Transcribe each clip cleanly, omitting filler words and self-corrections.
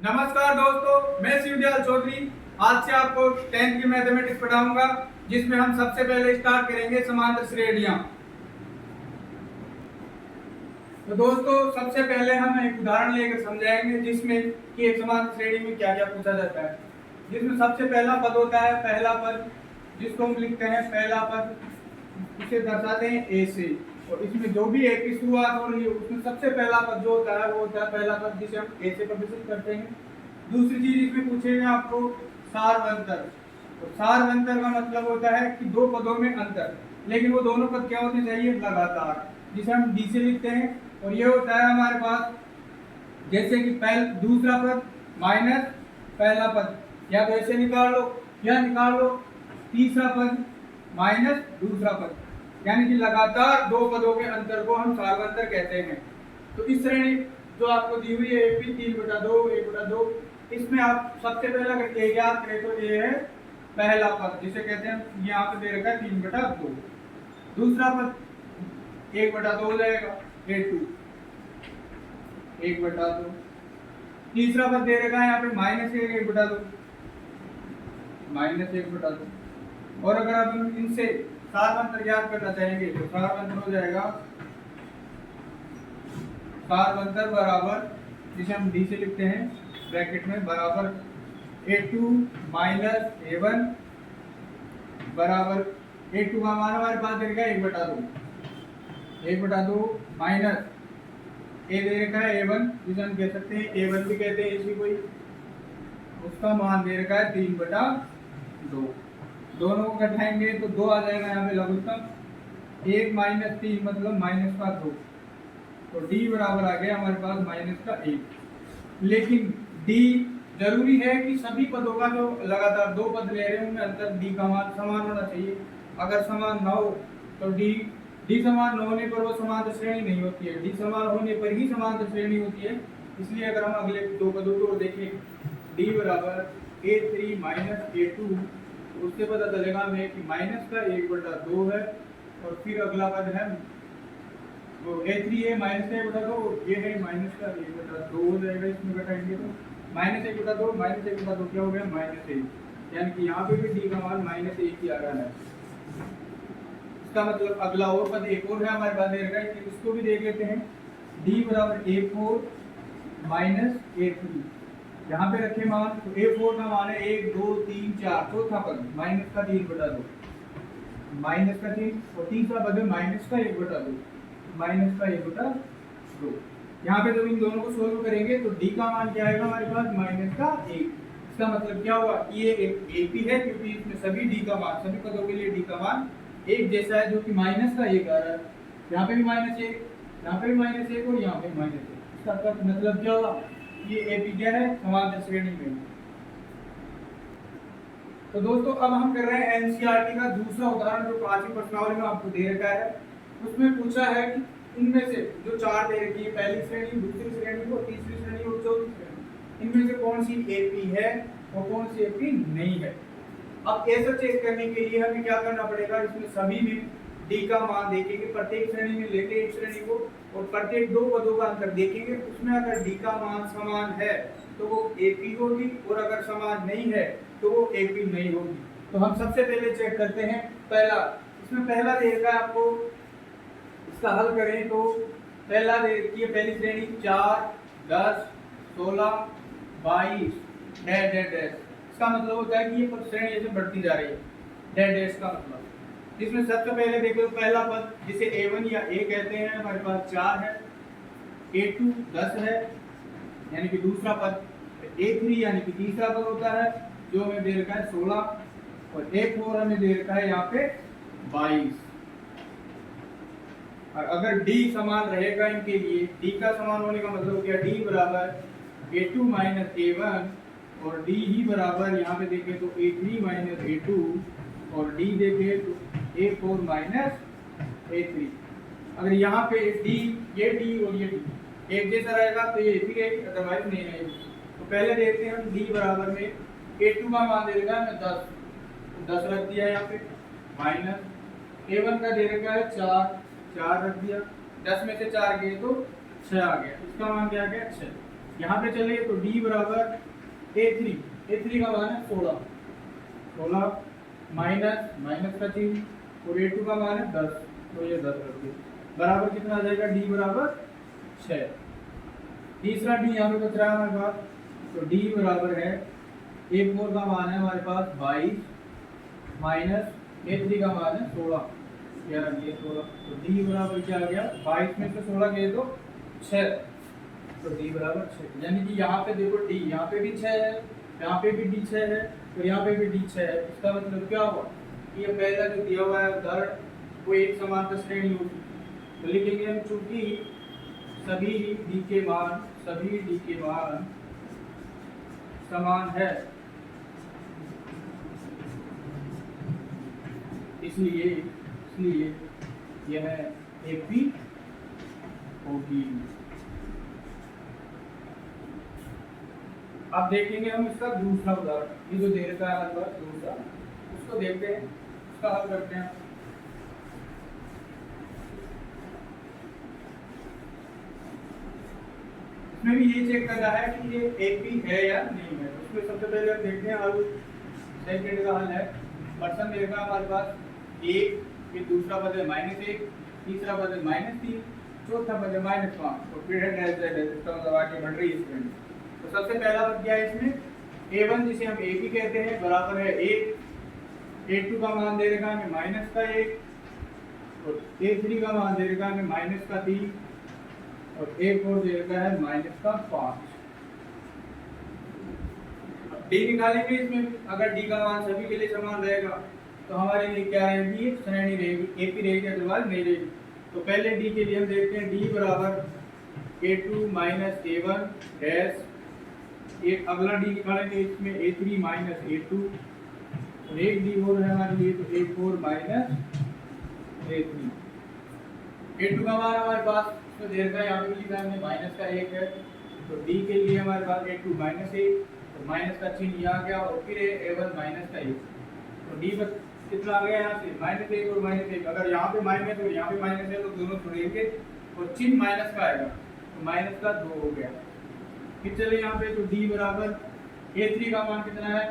नमस्कार दोस्तों, मैं शिवदयाल चौधरी आज से आपको 10th की मैथमेटिक्स पढ़ाऊंगा, जिसमें हम सबसे पहले स्टार्ट करेंगे समांतर श्रेणियां। तो दोस्तों, सबसे पहले हम एक उदाहरण लेकर समझाएंगे जिसमें कि एक समांतर श्रेणी में क्या क्या पूछा जाता है। जिसमें सबसे पहला पद होता है पहला पद, जिसको हम लिखते हैं पहला पद, इसे दर्शाते हैं ए से। और इसमें जो भी ए की शुरुआत हो रही है उसमें सबसे पहला पद जो होता है वो होता है पहला पद, जिसे हम ए से प्रदर्शित करते हैं। दूसरी चीज इसमें पूछेगा आपको सारवंतर। और सारवंतर का मतलब होता है कि दो पदों में अंतर, लेकिन वो दोनों पद क्या होने चाहिए, लगातार, जिसे हम डी से लिखते हैं। और ये होता है हमारे पास जैसे कि दूसरा पद माइनस पहला पद, या तो ऐसे निकाल लो या निकाल लो, तीसरा पद माइनस दूसरा पद, यानी कि लगातार दो पदों के अंतर को हम सारवंतर कहते हैं। तो इस श्रेणी जो आपको दी हुई है AP 3/2 1/2, इसमें आप सबसे पहला अगर ए ज्ञात करें तो ये है पहला पद, जिसे कहते हैं यहाँ पे दे रखा है 3/2। दूसरा पद 1/2 हो जाएगा A2 1/2। तीसरा पद दे रखा है यहाँ पे -1/2 -1/2। और अगर आप इनसे सारवंतर ज्ञात करना चाहेंगे तो सारवंतर हो जाएगा सारवंतर बराबर, जिसे हम डी से लिखते हैं ब्रैकेट में, बराबर A2 - A1 बराबर A2 का मान हमारे पास दे रखा है 1/2 माइनस ए दे रखा है A1, जिसे हम कह सकते हैं A1 भी कहते हैं इसी कोई, उसका मान दे रखा है 3/2। दोनों को घटाएंगे तो 2 आ जाएगा यहाँ पे लघुत्तम, 1 - 3 मतलब -2, तो d बराबर आ गया हमारे पास -1। लेकिन d जरूरी है कि सभी पदों का जो लगातार दो पद ले रहे हैं उनमें अंतर d का मान समान होना चाहिए। अगर समान ना हो तो d समान न होने पर वो समांतर श्रेणी नहीं होती है, d समान होने पर ही समांतर श्रेणी होती है। इसलिए अगर हम अगले दो पदों को देखें, d बराबर A3 - A2, उससे पता चलेगा हमें कि माइनस का 1/2 है। और फिर अगला पद है वो A3 है -1/2, ये है माइनस का 1/2 हो जाएगा, इसमें घटाएंगे तो -1/2 क्या हो गया, -1, यानी कि यहाँ पे भी d का मान -1 ही आ रहा है। इसका मतलब अगला और पद एक और है हमारे पास दे रखा है, कि इसको भी देख लेते हैं। d बराबर A4 - A3, यहाँ पे रखे मान, तो A4 का मान है 1 2 3 4, चौथा पद माइनस का 3/2 -3, और तीसरा पद है -1/2 -1/2। यहाँ पे जब इन दोनों को सोल्व करेंगे तो d का मान क्या आएगा हमारे पास, -1। इसका मतलब क्या हुआ, ये एक AP है क्योंकि इसमें सभी d का मान, सभी पदों के लिए d का मान एक जैसा है, जो कि -1 आ रहा है। यहाँ पे भी -1, यहाँ पे भी -1 और यहाँ पे -1। इसका मतलब क्या हुआ, ये AP क्या है, समांतर श्रेणी में। तो दोस्तों अब हम कर रहे हैं NCERT का दूसरा उदाहरण, जो 5वीं प्रश्नावली में आपको दे रखा है। उसमें पूछा है कि इनमें से जो चार दे रखी है, पहली श्रेणी, दूसरी श्रेणी और तीसरी श्रेणी और चौथी श्रेणी, इनमें से कौन सी AP है और कौन सी AP नहीं है। अब ऐसा चेक करने के लिए हमें क्या करना पड़ेगा, इसमें सभी में d का मान देखेंगे, प्रत्येक श्रेणी में लेके एक श्रेणी को, और प्रत्येक दो पदों का अंतर देखेंगे। उसमें अगर d का मान समान है तो वो AP होगी, और अगर समान नहीं है तो वो AP नहीं होगी। तो हम सबसे पहले चेक करते हैं पहला। इसमें पहला दे रखा है आपको, इसका हल करें तो पहला दे रखी है पहली श्रेणी 4 10 16 22 डैश डैश डैश। इसका मतलब होता है कि ये श्रेणी ऐसे बढ़ती जा रही है, डैश डैश का मतलब। इसमें सबसे पहले देखो पहला पद, जिसे A1 या A कहते हैं, हमारे पास 4 है, A2 10 है, यानी कि दूसरा पद, A3 यानी कि तीसरा पद होता है, जो हमें दे रखा है 16, और A4 हमें दे रखा है यहाँ पे 22। और अगर d समान रहेगा इनके लिए, d का समान होने का मतलब हो गया d बराबर A2 - A1, और d ही बराबर यहाँ पे देखें तो A3 - A2, और d देखें तो A4 - A3। अगर यहाँ पे d, ये d और ये d एक जैसा रहेगा तो ये भी रहेगी, अदरवाइज नहीं रहेगी। तो पहले देखते हैं हम, d बराबर में A2 का मान दे रखा है 10, तो 10 रख दिया यहाँ पे, माइनस A1 का दे रखा है 4 रख दिया, 10 में से 4 गए तो 6 आ गया, इसका मान क्या आ गया 6। यहाँ पे चलिए तो d बराबर A3 का मान है 16 माइनस माइनस का चिन्ह और A2 का मान है 10, तो ये 10 रख दिए बराबर कितना आ जाएगा d बराबर 6। तीसरा d यहाँ पे बच रहा है हमारे पास, तो d बराबर है A4 का मान है हमारे पास 22 माइनस A3 का मान है 16, क्या रख दिए 16, तो d बराबर क्या आ गया 22 में से 16 गए तो 6, तो d बराबर 6। यानी कि यहाँ पे देखो d यहाँ पे भी 6 है, यहाँ पे भी d 6 है, तो यहाँ पे भी d 6 है। इसका मतलब क्या हुआ कि ये पहला जो दिया हुआ है उदाहरण वो एक समांतर श्रेणी होगी, तो लिखेंगे हम चूंकि सभी d के मान समान है, इसलिए यह AP होगी। अब देखेंगे हम इसका दूसरा उदाहरण, ये जो दे रखा है हमारे पास दूसरा, उसको देखते हैं, उसका हल करते हैं। इसमें भी ये चेक करना है कि ये AP है या नहीं है। उसमें सबसे पहले हम देखते हैं हल, सेकंड का हल है। पर्सन दे रखा है हमारे पास 1, फिर दूसरा पद है -1, तीसरा पद है -3, चौथा पद है -5 और फिर है डेल z, इसका मतलब आगे बढ़ रही है स्क्रीन। तो सबसे पहला पद क्या है इसमें, A1 जिसे हम AB कहते हैं बराबर है 1, A2 का मान दे रखा है हमें -1 और A3 का मान दे रखा है हमें -3 और A4 दे रखा है -5। D निकालेंगे इसमें, अगर D का मान सभी के लिए समान रहेगा तो हमारे लिए क्या रहेगी, श्रेणी रहेगी, AP रहेगी, अदरवाइज नहीं रहेगी। तो पहले D के लिए हम देखते हैं D बराबर A2 A1 डैश, एक अगला D निकालेंगे इसमें A3 A2 और एक D और है हमारे लिए तो A4 A3। A2 का मान हमारे पास तो दे रखा है, यहाँ पे लिखा है हमने -1 है, तो D के लिए हमारे पास A2 -1 तो माइनस का चिन्ह यहाँ गया और फिर A1 -1, तो D पर कितना आ गया यहाँ से -1 और -1, अगर यहाँ पे माइनस और यहाँ पे माइनस है तो दोनों छोड़ेंगे और चिन्ह माइनस का आएगा, तो -2 हो गया। फिर चले यहाँ पे तो D बराबर A3 का मान कितना है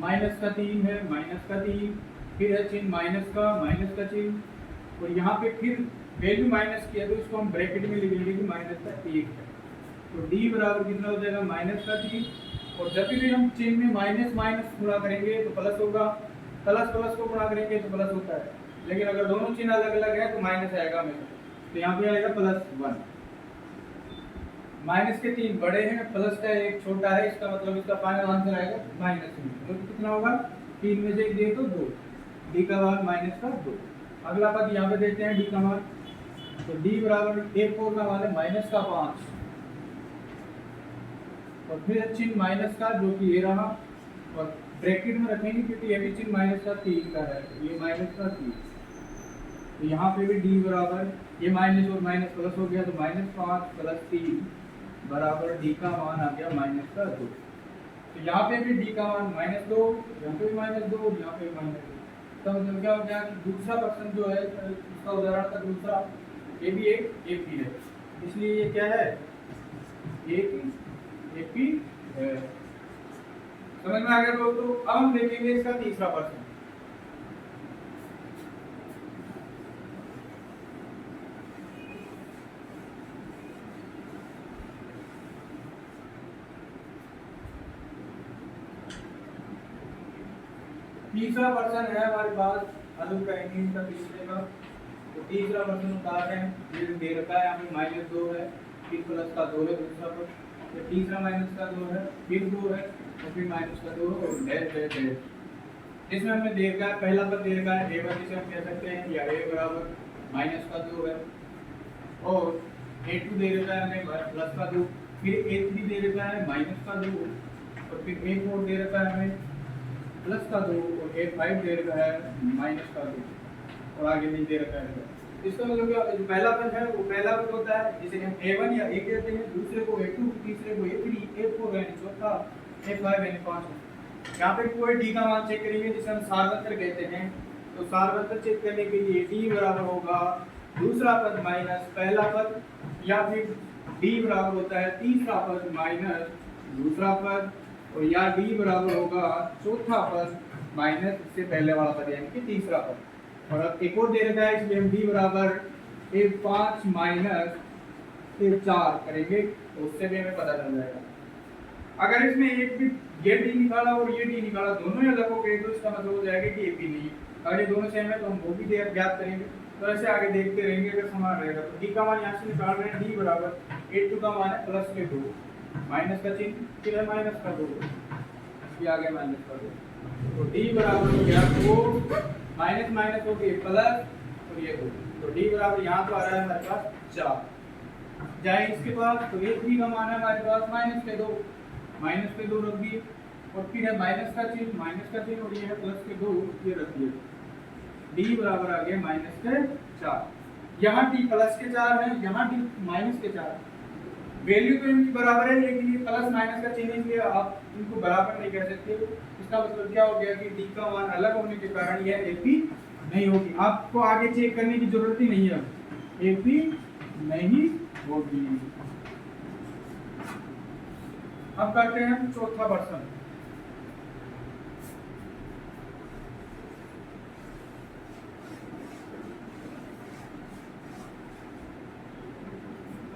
-3 है, -3, फिर है चिन्ह माइनस का चिन्ह और यहाँ पे फिर वैल्यू माइनस किया तो इसको हम ब्रैकेट में लिखेंगे कि -1 है, तो D बराबर कितना हो जाएगा -3, और जब भी हम चिन्ह में माइनस माइनस गुणा करेंगे तो प्लस होगा, प्लस प्लस को गुणा करेंगे तो प्लस होता है, लेकिन अगर दोनों चिन्ह अलग अलग है तो माइनस आएगा हमें, तो यहाँ पे आएगा +1। माइनस के 3 बड़े हैं, प्लस का 1 छोटा है, इसका मतलब इसका फाइनल आंसर आएगा -3, तो कितना होगा 3 में से 1 दे तो 2, D का मान -2। अगला पद यहाँ पे देखते हैं D का मान, तो D बराबर A4 का मान है -5 और फिर चिन्ह माइनस का जो कि ये रहा और ब्रैकेट में रखेंगे क्योंकि ये भी चिन्ह -3 का है, ये -3, तो यहाँ पे भी D बराबर ये माइनस और माइनस प्लस हो गया, तो -5 + 3 बराबर D का मान आ गया -2। तो यहाँ पे भी D का मान -2, यहाँ पे भी -2 और यहाँ पे भी -2। तो मतलब क्या हो गया कि दूसरा प्रश्न जो है उसका उदाहरण का दूसरा ये भी एक AP है, इसलिए ये क्या है AP है। समझ में आ गया दोस्तों। अब हम देखेंगे इसका तीसरा प्रश्न। तीसरा प्रश्न है हमारे पास हल करेंगे इसका तीसरे का, तो तीसरा प्रश्न उतार रहे हैं, ये दे रखा है हमें -2 है, फिर प्लस का 2 है दूसरा पर, तो तीसरा माइनस का 2 है, फिर 2 है और फिर -2 और डैश डैश डैश। इसमें हमें दे रखा है, पहला पद दे रखा है A1 जिसे हम कह सकते हैं या A बराबर -2 है और A2 दे रखा है हमें +2, फिर A3 दे रखा है -2 और फिर A4 दे रखा है हमें +2 और A5 दे रखा है -2 और आगे नहीं दे रखा है। इसका मतलब क्या, जो पहला पद है वो पहला पद होता है जिसे हम A1 या A कहते हैं, दूसरे को A2, तीसरे को A3, A4 यानी चौथा, A5 यानी पांचवा। यहाँ पे कोई D का मान चेक करेंगे जिसे हम सारवंतर कहते हैं, तो सारवंतर चेक करने के लिए D बराबर होगा दूसरा पद माइनस पहला पद या फिर डी बराबर होता है तीसरा पद माइनस दूसरा पद, और या डी बराबर होगा चौथा पद माइनस इससे पहले वाला पद यानी कि तीसरा पद। और अब एक और दे रखा है इसलिए हम डी बराबर 5 माइनस 4 करेंगे तो उससे भी हमें पता चल जाएगा। अगर इसमें एक भी ये डी निकाला और ये डी निकाला दोनों ही अलग हो गए तो इसका मतलब हो जाएगा कि AP नहीं। अगर ये दोनों सेम है तो हम वो भी ज्ञात करेंगे। तो ऐसे आगे देखते रहेंगे अगर समान रहेगा तो डी का मान यहाँ से निकाल रहे हैं, डी बराबर 8 का मान है प्लस के 2 माइनस का चिन्ह फिर है माइनस का 2 ये आगे माइनस का 2 तो डी बराबर हो गया 2 माइनस माइनस हो गया प्लस और ये 2 तो डी बराबर यहाँ तो आ रहा है हमारे पास 4 जाए इसके पास तो ये 3 का मान है हमारे पास माइनस के 2 रख दिए और फिर है माइनस का चिन्ह और ये है प्लस के 2 ये रख दिए। डी बराबर आ गया माइनस के 4। यहाँ डी प्लस के 4 है, यहाँ डी माइनस के 4। वैल्यू तो इनकी बराबर है लेकिन ये प्लस माइनस का चिन्ह इसलिए आप इनको बराबर नहीं कह सकते। इसका मतलब क्या हो गया कि डी का मान अलग होने के कारण यह AP नहीं होगी। आपको आगे चेक करने की जरूरत ही नहीं है, AP नहीं होगी। अब करते हैं चौथा प्रश्न।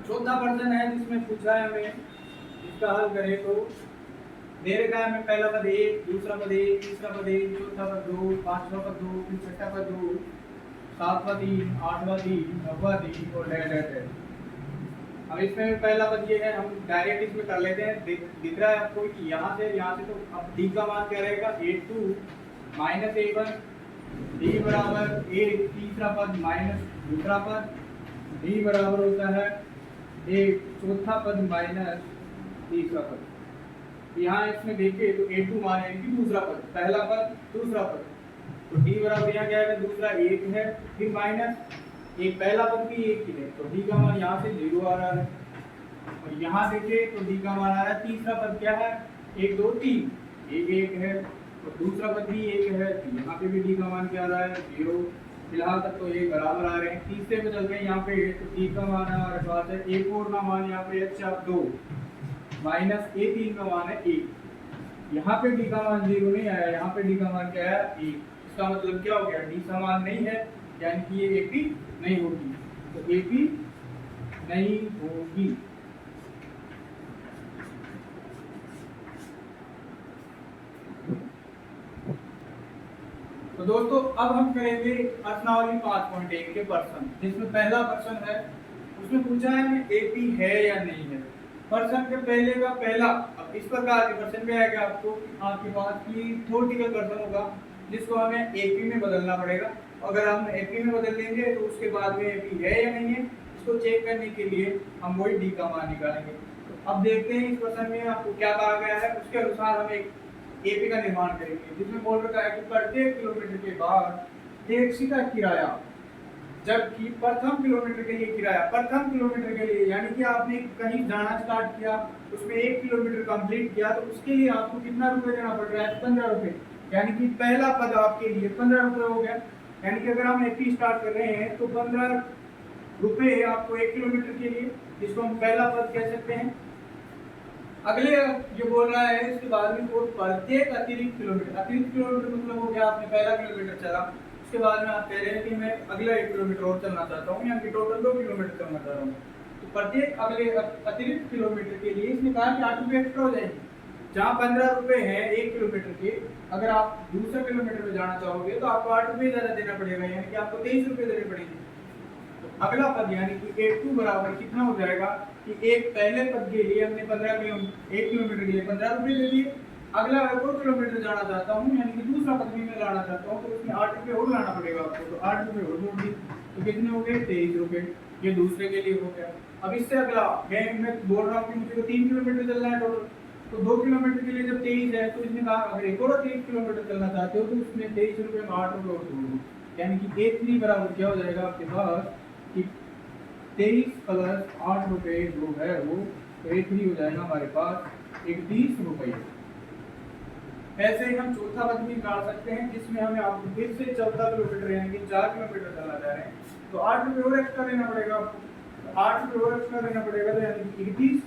चौथा प्रश्न है जिसमें पूछा है हमें इसका हल करें तो दे रखा है हमें पहला पद 1 दूसरा पद 1 तीसरा पद 1 चौथा पद 2 पांचवा पद 2 फिर छठा पद 2 सातवां 3 आठवां 3 नौवां 3 और डेट है। अब इसमें पहला पद ये है, हम डायरेक्ट इसमें कर लेते हैं। दिख रहा है आपको कि यहाँ से तो अब डी का मान क्या रहेगा 8 माइनस 1 डी बराबर 1 तीसरा पद माइनस दूसरा पद डी बराबर होता है 1 चौथा पद माइनस तीसरा पद। यहाँ इसमें देखिए तो A2 मान यानी कि दूसरा पद, पहला पद दूसरा पद तो डी बराबर यहाँ क्या है दूसरा 1 है फिर माइनस एक पहला पद भी 1 ही है तो डी का मान यहाँ से 0 आ रहा है। और यहाँ देखिए तो डी का मान आ रहा है तीसरा पद क्या है 1 2 3 1 है और दूसरा पद भी 1 है तो यहाँ पे भी डी का मान क्या आ रहा है 0। फिलहाल तक तो ये बराबर आ रहे हैं। तीसरे पे चलते हैं यहाँ पे तो डी का मान है हमारे पास है एक और का मान यहाँ पे है 2 माइनस A3 का मान है 1। यहाँ पे डी का मान 0 नहीं आया, यहाँ पे डी का मान क्या है 1। इसका मतलब क्या हो गया डी समान नहीं है यानी कि ये AP नहीं होगी तो AP नहीं होगी। तो दोस्तों अब हम करेंगे प्रश्नावली 5.1 के प्रश्न जिसमें पहला प्रश्न है उसमें पूछा है AP है या नहीं है। प्रश्न के पहले का पहला अब इस प्रकार के प्रश्न में आएगा आपको आपके पास की थ्योरेटिकल प्रश्न होगा जिसको हमें AP में बदलना पड़ेगा। अगर हम AP में बदल लेंगे तो उसके बाद में AP है या नहीं है इसको चेक करने के लिए हम वही डी का मान निकालेंगे। तो अब देखते हैं इस प्रश्न में आपको क्या कहा गया है, उसके अनुसार हम एक AP का निर्माण करेंगे जिसमें बोल रखा है कि प्रत्येक किलोमीटर के बाद टैक्सी का किराया जबकि प्रथम किलोमीटर के लिए किराया प्रथम किलोमीटर के लिए यानी कि आपने कहीं जाना स्टार्ट किया उसमें 1 किलोमीटर कंप्लीट किया तो उसके लिए आपको कितना रुपए देना पड़ रहा है 15 रुपए यानी कि पहला पद आपके लिए 15 रुपए हो गया। यानी कि अगर हम AP स्टार्ट कर रहे हैं तो 15 रुपए आपको 1 किलोमीटर के लिए जिसको हम पहला पद कह सकते हैं। अगले जो बोल रहा है इसके बाद में प्रत्येक अतिरिक्त किलोमीटर मतलब हो गया आपने पहला किलोमीटर चला उसके बाद में आप कह रहे हैं कि मैं अगला 1 किलोमीटर और चलना चाहता हूँ यानी कि टोटल 2 किलोमीटर चलना चाह रहा हूँ तो प्रत्येक अगले अतिरिक्त किलोमीटर के लिए इसने कहा कि 8 रुपये एक्स्ट्रा हो जाएंगे। जहाँ 15 रुपए है 1 किलोमीटर के अगर आप दूसरे किलोमीटर में जाना चाहोगे तो आपको 8 रुपये ज्यादा देना पड़ेगा यानी कि आपको 23 रुपये देने पड़ेंगे। तो अगला पद यानी कि A2 बराबर कितना हो जाएगा कि एक पहले पद के लिए हमने 1 किलोमीटर के लिए 15 रुपये दे दिए। अगला 2 किलोमीटर जाना चाहता हूँ यानी कि दूसरा पद भी मैं लाना चाहता हूँ तो उसमें 8 रुपये और लाना पड़ेगा आपको तो 8 रुपये और जोड़ दिए तो कितने हो गए 23 रुपये। ये दूसरे के लिए हो गया। अब इससे अगला मैं बोल रहा हूँ कि मुझे 3 किलोमीटर चलना है टोटल तो 2 किलोमीटर के लिए जब 23 है तो इसने कहा अगर एक और 3 किलोमीटर चलना चाहते हो तो उसमें 23 रुपये में 8 रुपये और जोड़ दो यानी कि A3 बराबर क्या हो जाएगा आपके पास कि 23 प्लस 8 रुपये जो है वो तो A3 हो जाएगा हमारे पास 31 रुपये। ऐसे ही हम चौथा पद भी निकाल सकते हैं जिसमें हमें आपको फिर से 14 किलोमीटर यानी कि 4 किलोमीटर चलना चाह रहे हैं तो 8 रुपये और एक्स्ट्रा देना पड़ेगा आपको। 8 रुपये और एक्स्ट्रा देना पड़ेगा, तो यानी कि 31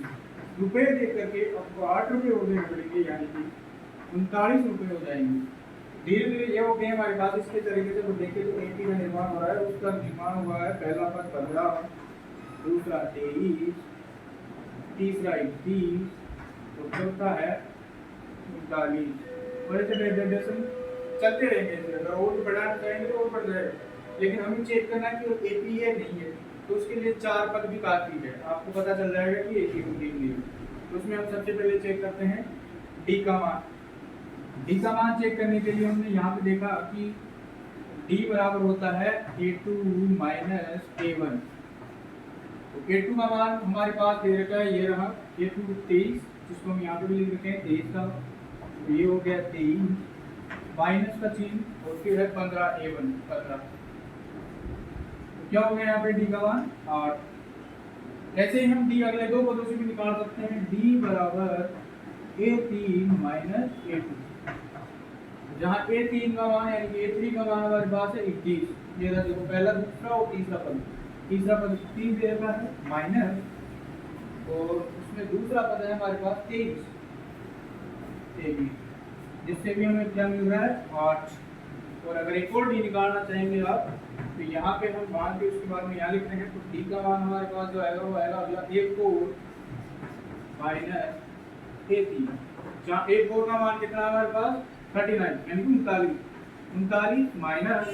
रुपये दे करके आपको 8 रुपये और देने पड़ेंगे, यानी कि 39 रुपये हो जाएंगे। धीरे धीरे ये हो गए हमारे पास। इसके तरीके से देखें तो एपी का निर्माण हो रहा है, उसका निर्माण हुआ है पहला पद 15, दूसरा 23, तीसरा 31 और चौथा है 39। और ऐसे डेसिमल चलते रहेंगे। अगर और बढ़ाना चाहेंगे तो और बढ़ जाएगा, लेकिन हमें चेक करना है कि एपी है नहीं है, तो उसके लिए 4 पद भी काफी है। आपको पता चल जाएगा कि एपी कंप्लीट नहीं है। तो उसमें हम सबसे पहले चेक करते हैं डी का मान। डी का मान चेक करने के लिए हमने यहाँ पे देखा कि डी बराबर होता है a2 माइनस a1। तो a2 का मान हमारे पास दे रखा है, ये रहा a2 23, जिसको हम यहाँ पे भी लिख रखे हैं 23 का, तो ये हो गया 23 माइनस का चिन्ह और फिर है 15 a1 15। तो क्या हो गया यहाँ पे डी का मान 8। ऐसे ही हम डी अगले दो पदों से भी निकाल सकते हैं। डी बराबर a3 माइनस a2, जहाँ a3 का मान यानी कि a3 का मान हमारे पास है 21। ये रहा देखो पहला दूसरा और तीसरा पद। तीसरा पद 3 दे रखा है माइनस, और उसमें दूसरा पद है हमारे पास 23, जिससे भी हमें क्या मिल रहा है 8। और अगर एक और डी निकालना चाहेंगे आप, तो यहाँ पे हम मान के उसके बाद में यहाँ लिख देंगे। तो डी का मान हमारे पास जो आएगा वो आएगा अगला a4 माइनस a3, जहाँ a4 का मान कितना है हमारे पास 39 यानी कि 39 माइनस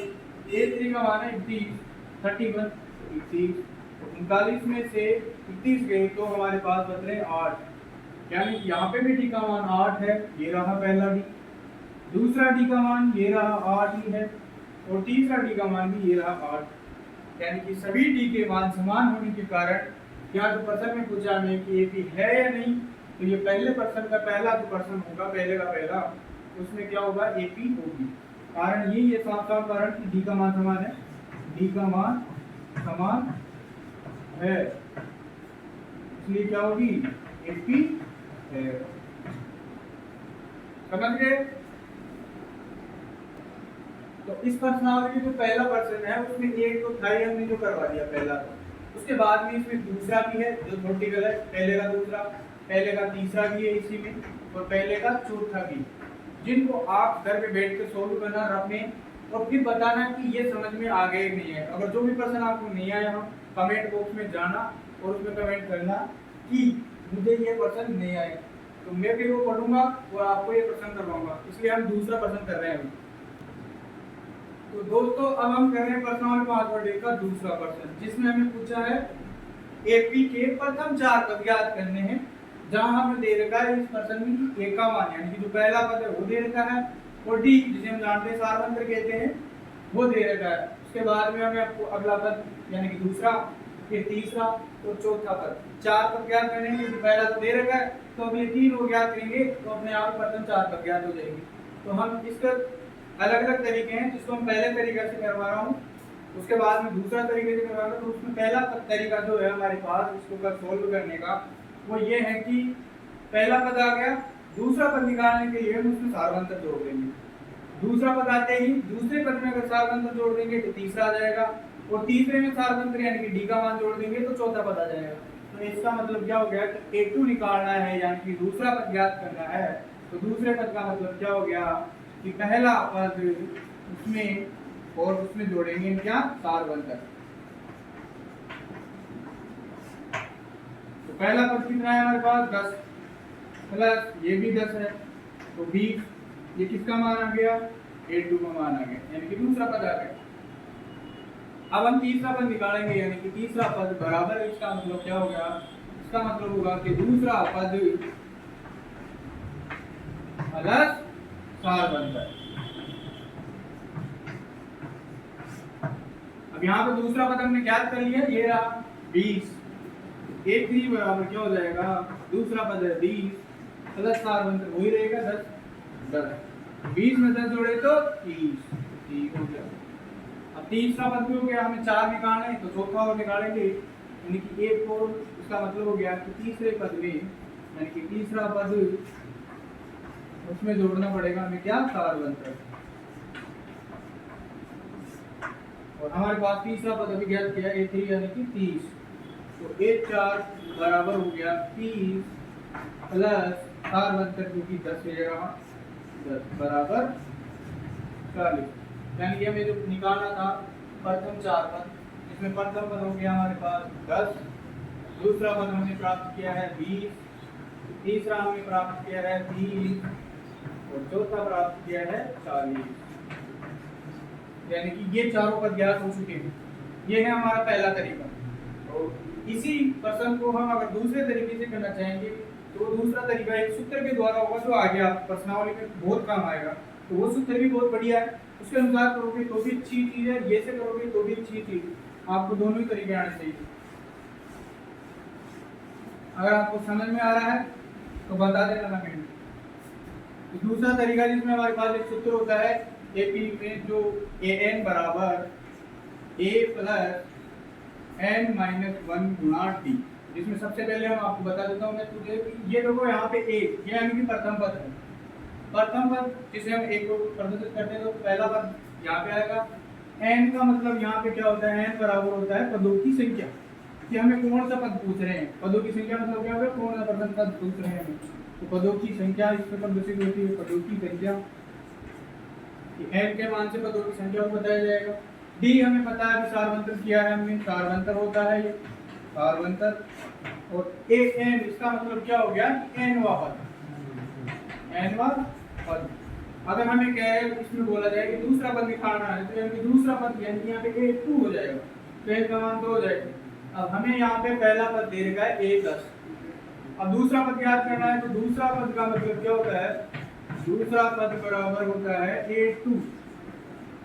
a3 का मान है 31 31 31। 39 में से 31 गए तो हमारे पास बच रहे 8, यानी यहाँ पे भी डी का मान 8 है। ये रहा पहला डी, दूसरा डी का मान ये रहा 8 ही है, और तीसरा डी का मान भी ये रहा 8। यानी कि सभी डी के मान समान होने के कारण यहाँ तो प्रश्न में पूछा हमें कि एपी है या नहीं, तो ये पहले पर्सन का पहला जो पर्सन होगा पहले का पहला, उसमें क्या होगा एपी होगी। कारण ये साफ साफ कारण कि डी का मान समान है, डी का मान समान है, इसलिए क्या होगी एपी है। समझ गए? तो इस प्रश्नावली में जो पहला पर्सन है उसमें एक तो था ही हमने जो करवा दिया पहला, उसके बाद में इसमें दूसरा भी है जो नोटिकल है, पहले का दूसरा, पहले का तीसरा भी है इसी में, और पहले का चौथा भी, जिनको आप घर पे बैठ के सोल्व करना रखने और फिर बताना कि ये समझ में आ गए नहीं है। अगर जो भी प्रश्न आपको नहीं आया हो कमेंट बॉक्स में जाना और उसमें कमेंट करना कि मुझे ये प्रश्न नहीं आए, तो मैं फिर वो पढ़ूंगा और आपको ये प्रश्न करवाऊंगा। इसलिए हम दूसरा प्रश्न कर रहे हैं अभी। तो दोस्तों अब हम कर रहे हैं प्रश्नावली 5 का दूसरा प्रश्न, जिसमें हमें पूछा है एपी के प्रथम 4 पद ज्ञात करने हैं, जहां हमें दे रखा है इस प्रश्न में ए का मान यानी कि जो पहला पद है वो दे रखा है, और डी जिसे हम जानते हैं सारवंत्र कहते हैं वो दे रखा है। उसके बाद में हमें आपको अगला पद यानी कि दूसरा, फिर तीसरा और चौथा पद, 4 पद ज्ञात करने हैं। पहला तो दे रखा है, तो अब ये 3 हो ज्ञात करेंगे तो अपने आप प्रथम 4 पद ज्ञात हो जाएंगे। तो हम इसका अलग अलग तरीके हैं, जिसको हम पहले तरीके से करवा रहा हूँ, उसके बाद में दूसरा तरीके से करवा रहा हूँ। तो उसमें पहला तरीका जो है हमारे पास उसको सोल्व करने का वो ये है कि पहला पद आ गया, दूसरा पद निकालने के लिए हम उसमें सारवंतर जोड़ देंगे। दूसरा पद आते ही दूसरे पद में अगर सारवंतर जोड़ देंगे तो तीसरा आ जाएगा, और तीसरे में सारवंतर यानी कि डी का मान जोड़ देंगे तो चौथा पद आ जाएगा। तो इसका मतलब क्या हो गया कि a2 निकालना है यानी कि दूसरा पद ज्ञात करना है। तो दूसरे पद का मतलब क्या हो गया कि पहला पद उसमें और उसमें जोड़ेंगे क्या सारवंतर। तो पहला पद कितना है हमारे पास 10 प्लस ये भी 10 है तो 20, ये किसका मान आ गया a2 का मान आ गया, यानी कि दूसरा पद आ गया। अब हम तीसरा पद निकालेंगे यानी कि तीसरा पद बराबर है, इसका मतलब क्या हो गया, इसका मतलब होगा कि दूसरा पद प्लस सारवंतर। अब यहाँ पे दूसरा पद हमने ज्ञात कर लिया, ये रहा 20, a3 बराबर क्या हो जाएगा, दूसरा पद है 20 प्लस सारवंतर वही रहेगा 10 20 में 10 जोड़े तो 30, ठीक हो गया। अब तीसरा पद भी हो गया, हमें 4 निकालना है तो चौथा और निकालेंगे, यानी कि एक और इसका मतलब हो गया कि तीसरे पद में यानी कि तीसरा पद उसमें जोड़ना पड़ेगा हमें क्या सारवंतर। और हमारे पास तीसरा पद अभी ज्ञात किया a3 यानी कि 30, तो A4 बराबर हो गया 30 प्लस R1 क्योंकि 10 है जगह 10 बराबर 40। यानी हमें जो निकालना था प्रथम 4 पद, इसमें प्रथम पद हो गया हमारे पास 10, दूसरा पद हमने प्राप्त किया है 20, तीसरा हमने प्राप्त किया है 30 और चौथा प्राप्त किया है 40। यानी कि ये चारों पद ज्ञात हो चुके हैं। ये है हमारा पहला तरीका। और इसी प्रश्न को हम अगर दूसरे तरीके से करना चाहेंगे तो दूसरा तरीका एक सूत्र के द्वारा होगा जो आगे आप प्रश्नावली में बहुत काम आएगा। तो वो सूत्र भी बहुत बढ़िया है, उसके अनुसार करोगे तो भी अच्छी चीज है, ये से करोगे तो भी अच्छी चीज। आपको दोनों ही तरीके आने चाहिए। अगर आपको समझ में आ रहा है तो बता देना कमेंट। तो दूसरा तरीका जिसमें हमारे पास एक सूत्र होता है एपी में जो an बराबर a प्लस n माइनस 1 गुणा डी, जिसमें सबसे पहले हम आपको बता देता हूँ मैं तुझे कि ये देखो यहाँ पे a ये यानी कि प्रथम पद है। प्रथम पद जिसे हम एक को प्रदर्शित करते हैं तो पहला पद यहाँ पे आएगा। n का मतलब यहाँ पे क्या होता है, n बराबर होता है पदों की संख्या। कि हमें कौन सा पद पूछ रहे हैं, पदों की संख्या मतलब क्या होगा, कौन सा प्रथम पद पूछ रहे हैं हमें, तो पदों की संख्या इसमें प्रदर्शित होती है पदों की संख्या। n के मान से पदों की संख्या को बताया जाएगा। d हमें पता है कि सार्वंतर किया है हमने, सार्वंतर होता है ये सार्वंतर। और an इसका मतलब क्या हो गया, nवा पद, nवा पद। अगर हमें क्या है इसमें बोला जाए कि दूसरा पद निकालना है तो यानी दूसरा पद यानी यहाँ पे a2 हो जाएगा, तो n का मान 2 हो जाएगा। अब हमें यहाँ पे पहला पद दे रखा है a10, अब दूसरा पद याद करना है तो दूसरा पद का मतलब क्या होता है, दूसरा पद बराबर होता है a2।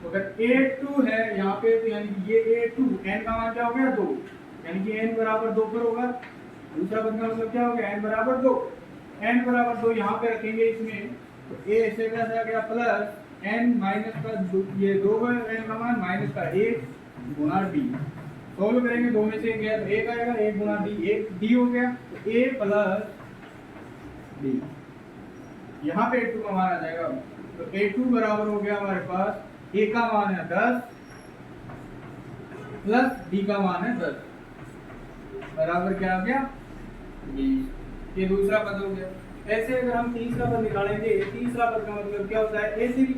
तो अगर a2 है यहाँ पे तो यानी कि ये a2 n का मान क्या हो गया 2, यानी कि n बराबर 2 पर होगा। दूसरा पद का मतलब क्या हो गया, n बराबर 2, n बराबर 2 यहाँ पे रखेंगे इसमें तो a ऐसे कैसे आ गया प्लस n माइनस का ये 2 n का मान माइनस का 1 गुणा d। सोल्व करेंगे 2 में से गया तो 1 आएगा, 1 गुणा d, 1 d हो गया तो a प्लस d। यहाँ पे a2 का मान आ जाएगा। तो a2 बराबर हो गया हमारे पास a का मान है 10 प्लस d का मान है 10 बराबर क्या आ गया 20। ये दूसरा पद हो गया। ऐसे अगर हम तीसरा पद निकालेंगे, तीसरा पद का मतलब क्या होता है a3।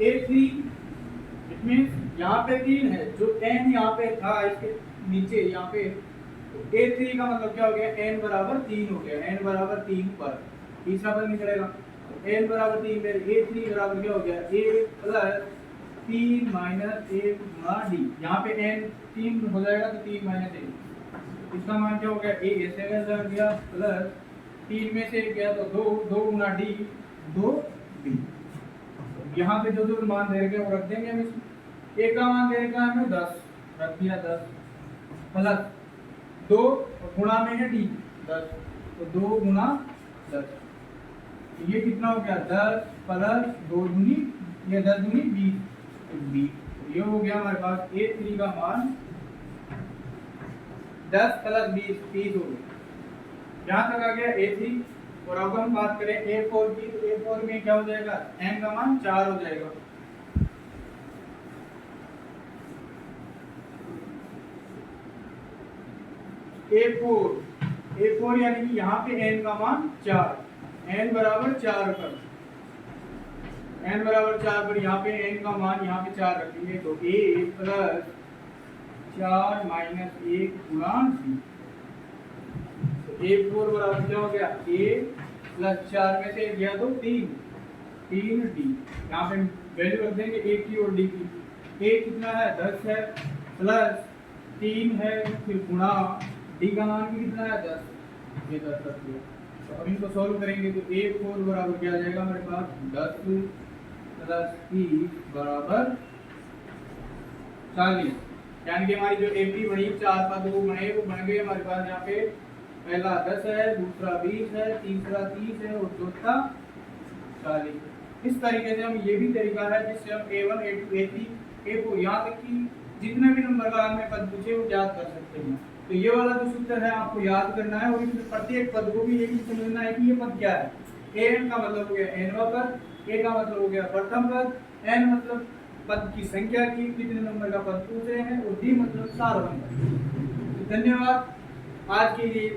a3 इट मींस यहाँ पे 3 है, जो n यहाँ पे था इसके नीचे यहाँ पे, तो a3 का मतलब क्या हो गया, n बराबर 3 हो गया, n बराबर 3 पर तीसरा पद निकलेगा। तो n बराबर 3 में a3 बराबर क्या हो गया, a प्लस 3 माइनस 1 गुणा d। यहाँ पे n 3 हो जाएगा तो 3 माइनस 1, इसका मान क्या हो गया a ऐसे कैसे आ गया प्लस 3 में से गया तो 2, 2 गुणा d 2d। यहाँ पे जो जो मान दे रखे वो रख देंगे हम इसमें। a का मान दे रखा है हमें 10, रख दिया 10 प्लस 2 और गुणा में है d 10, तो 2 गुणा 10, ये कितना हो गया 10 प्लस 2 दूनी, ये 10 दूनी 20, ये हो गया हमारे पास a3 का मान 10 प्लस 20 हो गया। यहाँ तक आ गया a3। और अब हम बात करें a4 की, तो a4 में क्या हो जाएगा, n का मान 4 हो जाएगा। a4 यानी कि यहाँ पे n का मान 4, n बराबर 4 पर, n बराबर 4 पर यहाँ पे n का मान यहाँ पे 4 रखेंगे तो a प्लस 4 माइनस 1 गुणा d। a4 बराबर क्या हो गया, a प्लस 4 में से गया तो 3d। यहाँ पे वैल्यू रख देंगे a की और d की। a कितना है 10 है, प्लस 3 है, फिर गुणा d का मान भी कितना है 10, ये 10 रख दिया। तो अब इनको सॉल्व करेंगे तो a4 बराबर क्या आ जाएगा हमारे पास 10 प्लस 30 बराबर 40। यानी कि हमारी जो एपी बनी 4 पद वो बने, वो बन गए हमारे पास। यहाँ पे पहला 10 है, दूसरा 20 है, तीसरा 30 है और चौथा 40। इस तरीके से हम ये भी तरीका है जिससे हम a1 a2 a3 a4 यहाँ तक कि जितने भी नंबर का हमें पद पूछे वो याद कर सकते हैं। तो ये वाला जो सूत्र है आपको याद करना है और इसमें प्रत्येक पद को भी यही समझना है कि ये पद क्या है। an का मतलब हो गया nवा पद, a का मतलब हो गया प्रथम पद, n मतलब पद की संख्या की, कितने नंबर का पद पूछ रहे हैं, और डी मतलब 4 नंबर। तो धन्यवाद आज के लिए।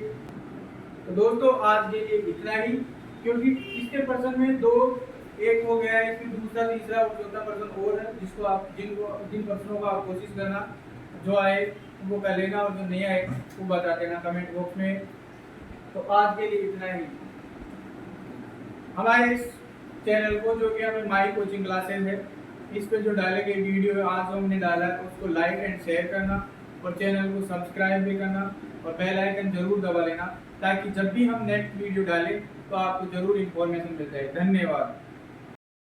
तो दोस्तों आज के लिए इतना ही, क्योंकि इसके प्रश्न में दो एक हो गया है, इसमें दूसरा तीसरा और चौथा प्रश्न और है, जिसको आप जिन प्रश्नों का आप कोशिश करना, जो आए वो कर लेना, और जो नहीं आए वो बता देना कमेंट बॉक्स में। तो आज के लिए इतना ही। हमारे इस चैनल को, जो कि हमें माई कोचिंग क्लासेस है, इस पे जो डाले गए वीडियो आज हमने डाला है उसको लाइक एंड शेयर करना, और चैनल को सब्सक्राइब भी करना, और बेल आइकन जरूर दबा लेना, ताकि जब भी हम नेक्स्ट वीडियो डालें तो आपको जरूर इन्फॉर्मेशन मिल जाए। धन्यवाद।